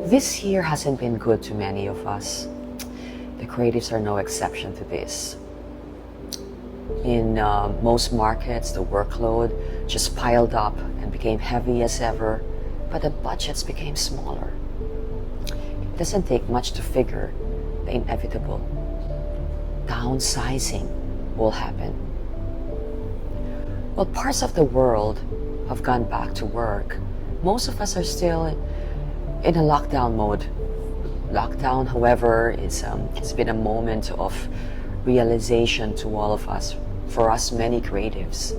This year hasn't been good to many of us. The creatives are no exception to this. In most markets, the workload just piled up and became heavy as ever, but the budgets became smaller. It doesn't take much to figure the inevitable. Downsizing will happen. Well, parts of the world have gone back to work. Most of us are still in a lockdown mode. Lockdown, however, it's been a moment of realization to all of us, for us many creatives.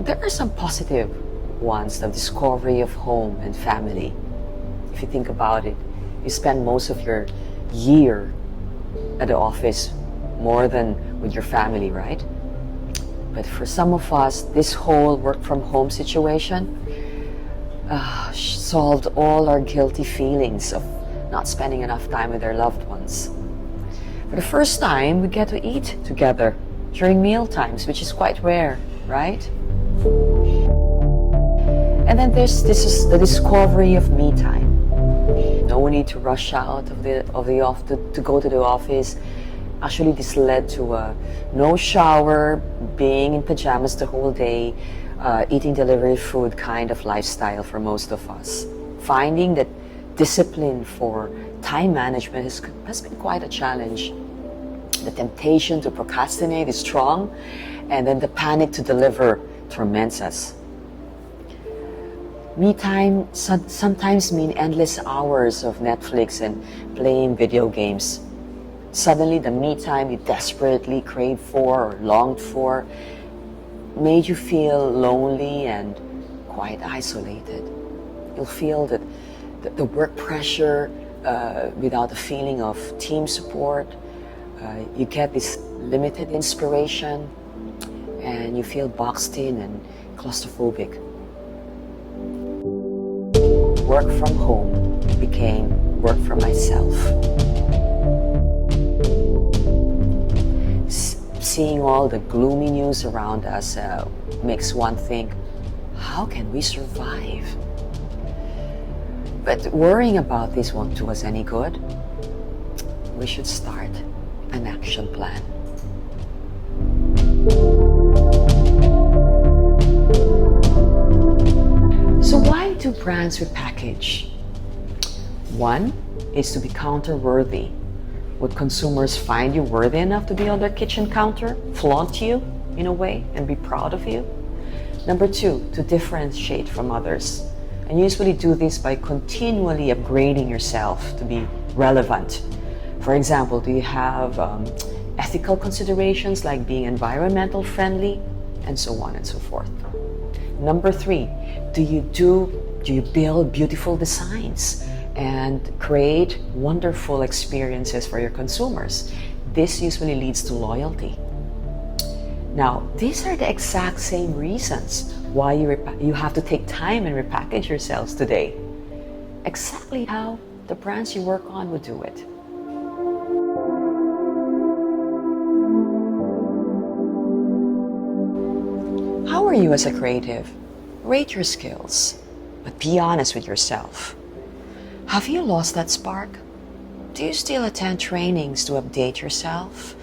There are some positive ones, the discovery of home and family. If you think about it, you spend most of your year at the office more than with your family, right? But for some of us, this whole work from home situation solved all our guilty feelings of not spending enough time with their loved ones. For the first time, we get to eat together during meal times, which is quite rare, right? And then this is the discovery of me time. No need to rush out to go to the office. Actually, this led to a no shower, being in pajamas the whole day, eating delivery food kind of lifestyle for most of us. Finding that discipline for time management has been quite a challenge. The temptation to procrastinate is strong, and then the panic to deliver torments us. Me time sometimes mean endless hours of Netflix and playing video games. Suddenly, the me time you desperately craved for or longed for made you feel lonely and quite isolated. You'll feel that the work pressure without a feeling of team support. You get this limited inspiration and you feel boxed in and claustrophobic. Work from home became work for myself. Seeing all the gloomy news around us makes one think, how can we survive? But worrying about this won't do us any good. We should start an action plan. So why do brands repackage? One is to be counter-worthy. Would consumers find you worthy enough to be on their kitchen counter, flaunt you in a way, and be proud of you? Number two, to differentiate from others. And you usually do this by continually upgrading yourself to be relevant. For example, do you have ethical considerations like being environmental friendly, and so on and so forth? Number three, do you build beautiful designs and create wonderful experiences for your consumers? This usually leads to loyalty. Now, these are the exact same reasons why you have to take time and repackage yourselves today. Exactly how the brands you work on would do it. How are you as a creative? Rate your skills, but be honest with yourself. Have you lost that spark? Do you still attend trainings to update yourself?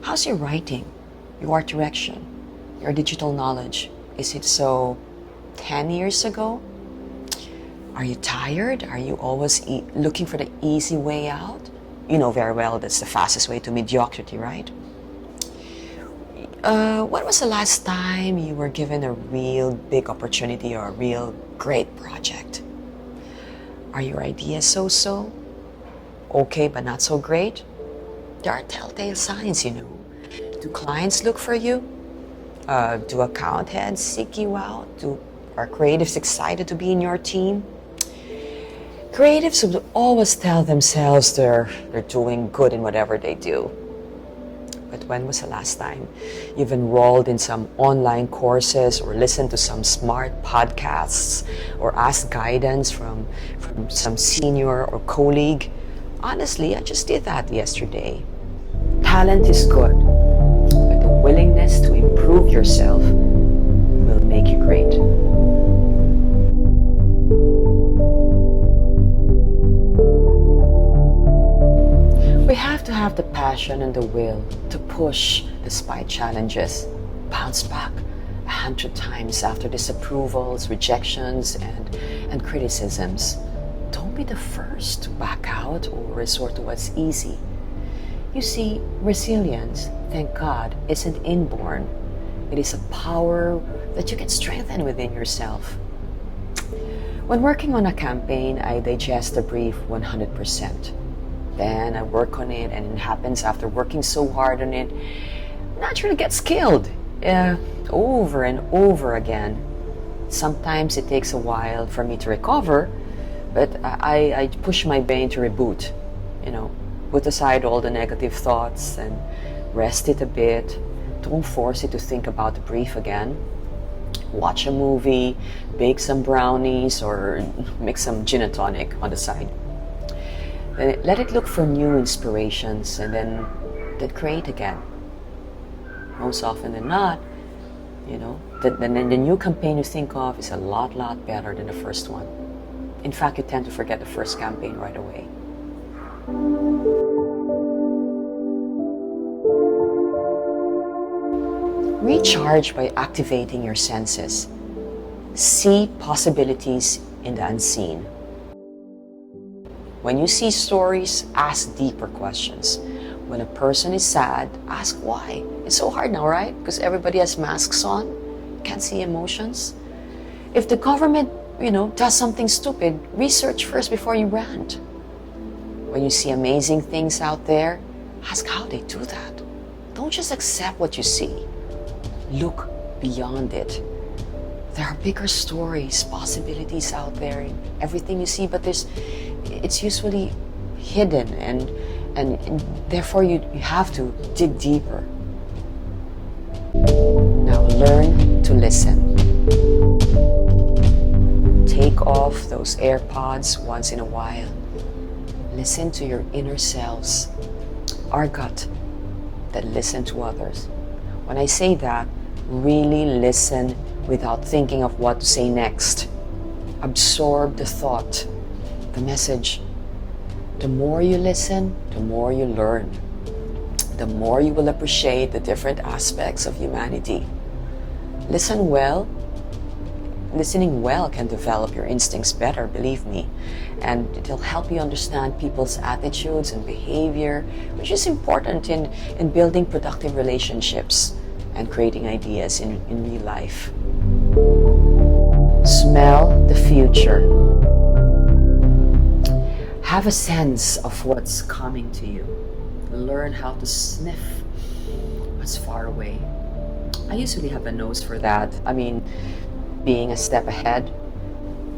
How's your writing, your art direction, your digital knowledge? Is it so 10 years ago? Are you tired? Are you always looking for the easy way out? You know very well that's the fastest way to mediocrity, right? When was the last time you were given a real big opportunity or a real great project? Are your ideas so-so? Okay, but not so great? There are telltale signs, you know. Do clients look for you? Do account heads seek you out? Are creatives excited to be in your team? Creatives would always tell themselves they're doing good in whatever they do. But when was the last time you've enrolled in some online courses or listened to some smart podcasts or asked guidance from some senior or colleague? Honestly, I just did that yesterday. Talent is good, but the willingness to improve yourself will make you great. have the passion and the will to push despite challenges, bounce back 100 times after disapprovals, rejections, and criticisms. Don't be the first to back out or resort to what's easy. You see, resilience, thank God, isn't inborn. It is a power that you can strengthen within yourself. When working on a campaign, I digest the brief 100%. Then I work on it, and it happens after working so hard on it, naturally get skilled over and over again. Sometimes it takes a while for me to recover, but I push my brain to reboot, put aside all the negative thoughts and rest it a bit. Don't force it to think about the brief again. Watch a movie, bake some brownies, or make some gin and tonic on the side. Let it look for new inspirations and then create again. Most often than not, the new campaign you think of is a lot better than the first one. In fact, you tend to forget the first campaign right away. Recharge by activating your senses. See possibilities in the unseen. When you see stories, ask deeper questions. When a person is sad, ask why. It's so hard now, right? Because everybody has masks on, can't see emotions. If the government, does something stupid, research first before you rant. When you see amazing things out there, ask how they do that. Don't just accept what you see. Look beyond it. There are bigger stories, possibilities out there in everything you see, but it's usually hidden, and therefore you have to dig deeper. Now learn to listen. Take off those AirPods once in a while. Listen to your inner selves, our gut, that listen to others. When I say that, really listen without thinking of what to say next. Absorb the thought, the message. The more you listen, the more you learn. The more you will appreciate the different aspects of humanity. Listening well can develop your instincts better, believe me. And it'll help you understand people's attitudes and behavior, which is important in building productive relationships and creating ideas in real life. Smell the future. Have a sense of what's coming to you. Learn how to sniff what's far away. I usually have a nose for that. Being a step ahead.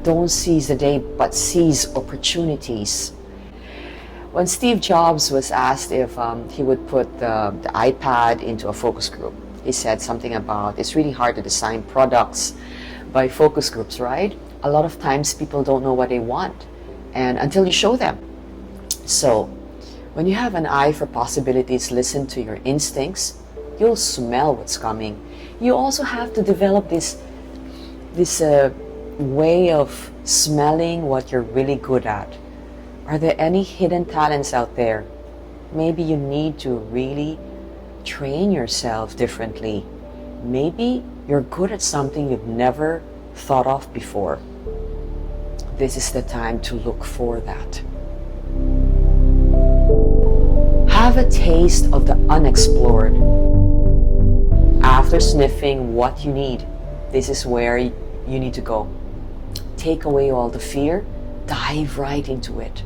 Don't seize the day, but seize opportunities. When Steve Jobs was asked if he would put the iPad into a focus group, he said something about it's really hard to design products by focus groups, right? A lot of times people don't know what they want, and until you show them. So when you have an eye for possibilities, listen to your instincts, you'll smell what's coming. You also have to develop this way of smelling what you're really good at. Are there any hidden talents out there? Maybe you need to really train yourself differently. Maybe you're good at something you've never thought of before. This is the time to look for that. Have a taste of the unexplored. After sniffing what you need, this is where you need to go. Take away all the fear, dive right into it.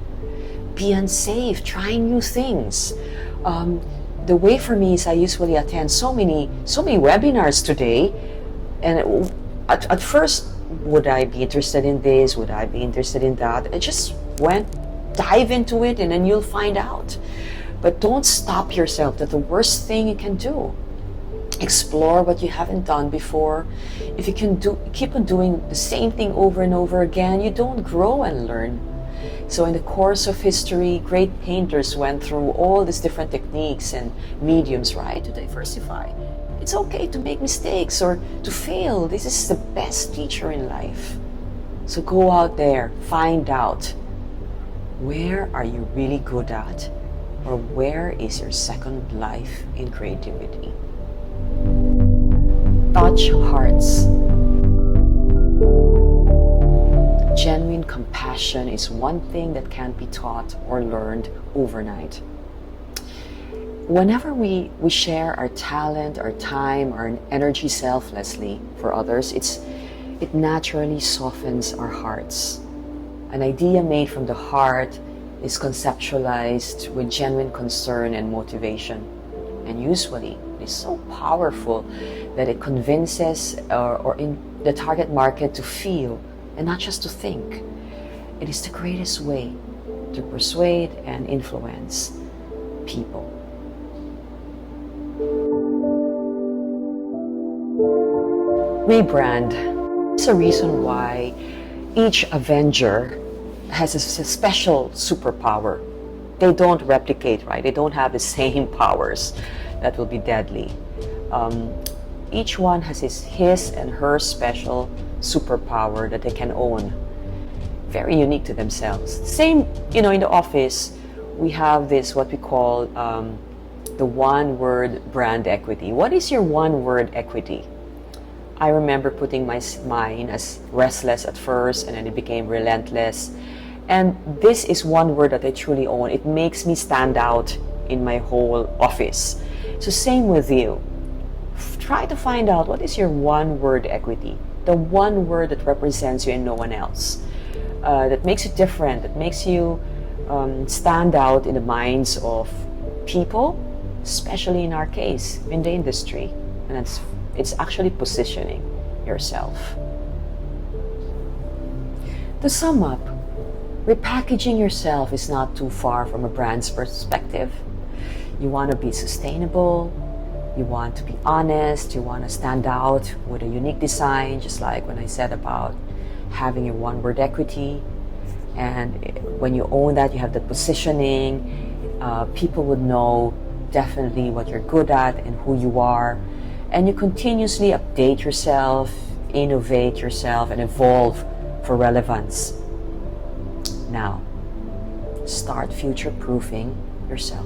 Be unsafe, try new things. The way for me is I usually attend so many webinars today, and at first, would I be interested in this? Would I be interested in that? I just dive into it, and then you'll find out. But don't stop yourself. That's the worst thing you can do. Explore what you haven't done before. If you can keep on doing the same thing over and over again, you don't grow and learn. So in the course of history, great painters went through all these different techniques and mediums, right, to diversify. It's okay to make mistakes or to fail. This is the best teacher in life. So go out there, find out, where are you really good at? Or where is your second life in creativity? Touch hearts. Genuine compassion is one thing that can't be taught or learned overnight. Whenever we share our talent, our time, our energy selflessly for others, it naturally softens our hearts. An idea made from the heart is conceptualized with genuine concern and motivation. And usually, it is so powerful that it convinces or in the target market to feel and not just to think. It is the greatest way to persuade and influence people. Rebrand is a reason why each Avenger has a special superpower. They don't replicate, right? They don't have the same powers that will be deadly. Each one has his and her special superpower that they can own. Very unique to themselves. Same, in the office, we have this, what we call the one-word brand equity. What is your one-word equity? I remember putting mine as restless at first, and then it became relentless. And this is one word that I truly own. It makes me stand out in my whole office. So same with you. Try to find out what is your one-word equity. The one word that represents you and no one else. That makes you different. That makes you stand out in the minds of people, especially in our case, in the industry. And it's actually positioning yourself. To sum up, repackaging yourself is not too far from a brand's perspective. You want to be sustainable, you want to be honest, you want to stand out with a unique design, just like when I said about having your one-word equity. And when you own that, you have the positioning, people would know definitely what you're good at and who you are. And you continuously update yourself, innovate yourself, and evolve for relevance. Now, start future-proofing yourself.